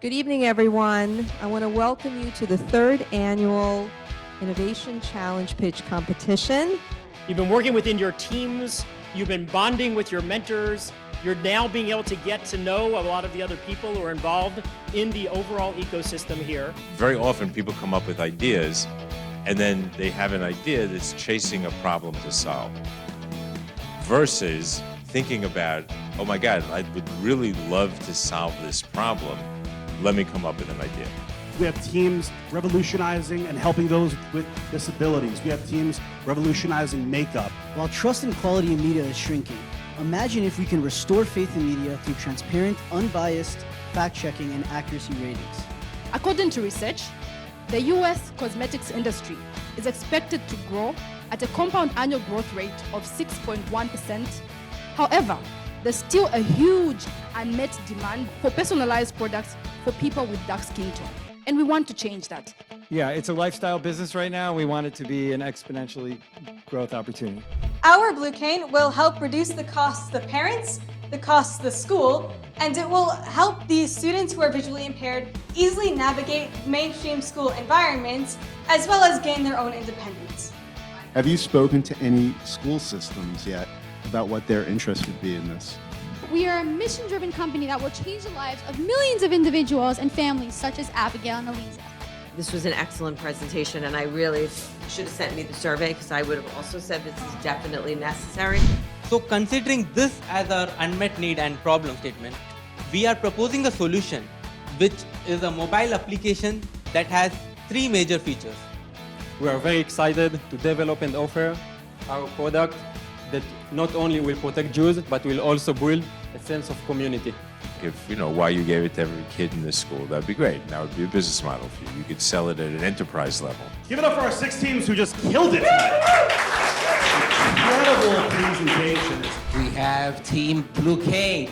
Good evening, everyone. I want to welcome you to the third annual Innovation Challenge Pitch Competition. You've been working within your teams, you've been bonding with your mentors, you're now being able to get to know a lot of the other people who are involved in the overall ecosystem here. Very often people come up with ideas and then they have an idea that's chasing a problem to solve versus thinking about, oh my God, I would really love to solve this problem. Let me come up with an idea. We have teams revolutionizing and helping those with disabilities. We have teams revolutionizing makeup. While trust and quality in media is shrinking, imagine if we can restore faith in media through transparent, unbiased, fact-checking, and accuracy ratings. According to research, the U.S. cosmetics industry is expected to grow at a compound annual growth rate of 6.1%. However, there's still a huge unmet demand for personalized products for people with dark skin tone. And we want to change that. Yeah, it's a lifestyle business right now. We want it to be an exponentially growth opportunity. Our Blue Cane will help reduce the costs to the parents, the costs to the school, and it will help these students who are visually impaired easily navigate mainstream school environments as well as gain their own independence. Have you spoken to any school systems yet about what their interest would be in this? We are a mission-driven company that will change the lives of millions of individuals and families such as Abigail and Eliza. This was an excellent presentation, and I really should have sent me the survey because I would have also said this is definitely necessary. So considering this as our unmet need and problem statement, we are proposing a solution which is a mobile application that has three major features. We are very excited to develop and offer our product that not only will protect Jews, but will also build a sense of community. If, why you gave it to every kid in the school, that'd be great. That would be a business model for you. You could sell it at an enterprise level. Give it up for our 6 teams who just killed it tonight. Incredible presentations. We have Team Blue Cane.